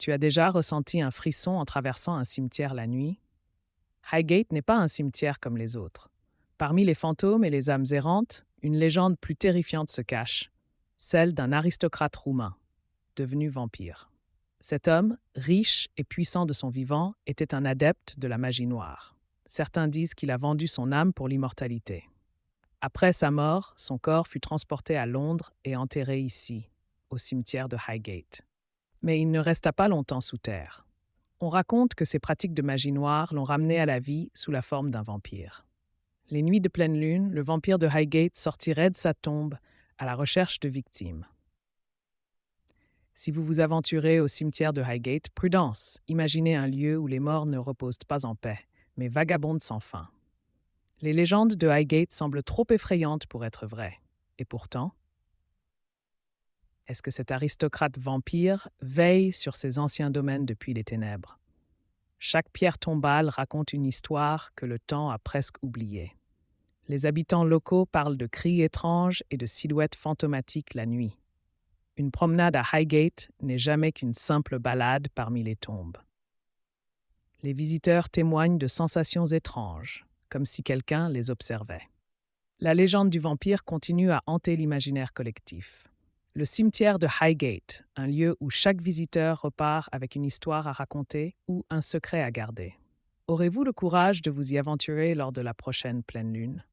Tu as déjà ressenti un frisson en traversant un cimetière la nuit? Highgate n'est pas un cimetière comme les autres. Parmi les fantômes et les âmes errantes, une légende plus terrifiante se cache, celle d'un aristocrate roumain, devenu vampire. Cet homme, riche et puissant de son vivant, était un adepte de la magie noire. Certains disent qu'il a vendu son âme pour l'immortalité. Après sa mort, son corps fut transporté à Londres et enterré ici, au cimetière de Highgate. Mais il ne resta pas longtemps sous terre. On raconte que ses pratiques de magie noire l'ont ramené à la vie sous la forme d'un vampire. Les nuits de pleine lune, le vampire de Highgate sortirait de sa tombe à la recherche de victimes. Si vous vous aventurez au cimetière de Highgate, prudence, imaginez un lieu où les morts ne reposent pas en paix, mais vagabondent sans fin. Les légendes de Highgate semblent trop effrayantes pour être vraies. Et pourtant, est-ce que cet aristocrate vampire veille sur ses anciens domaines depuis les ténèbres? Chaque pierre tombale raconte une histoire que le temps a presque oubliée. Les habitants locaux parlent de cris étranges et de silhouettes fantomatiques la nuit. Une promenade à Highgate n'est jamais qu'une simple balade parmi les tombes. Les visiteurs témoignent de sensations étranges, comme si quelqu'un les observait. La légende du vampire continue à hanter l'imaginaire collectif. Le cimetière de Highgate, un lieu où chaque visiteur repart avec une histoire à raconter ou un secret à garder. Aurez-vous le courage de vous y aventurer lors de la prochaine pleine lune?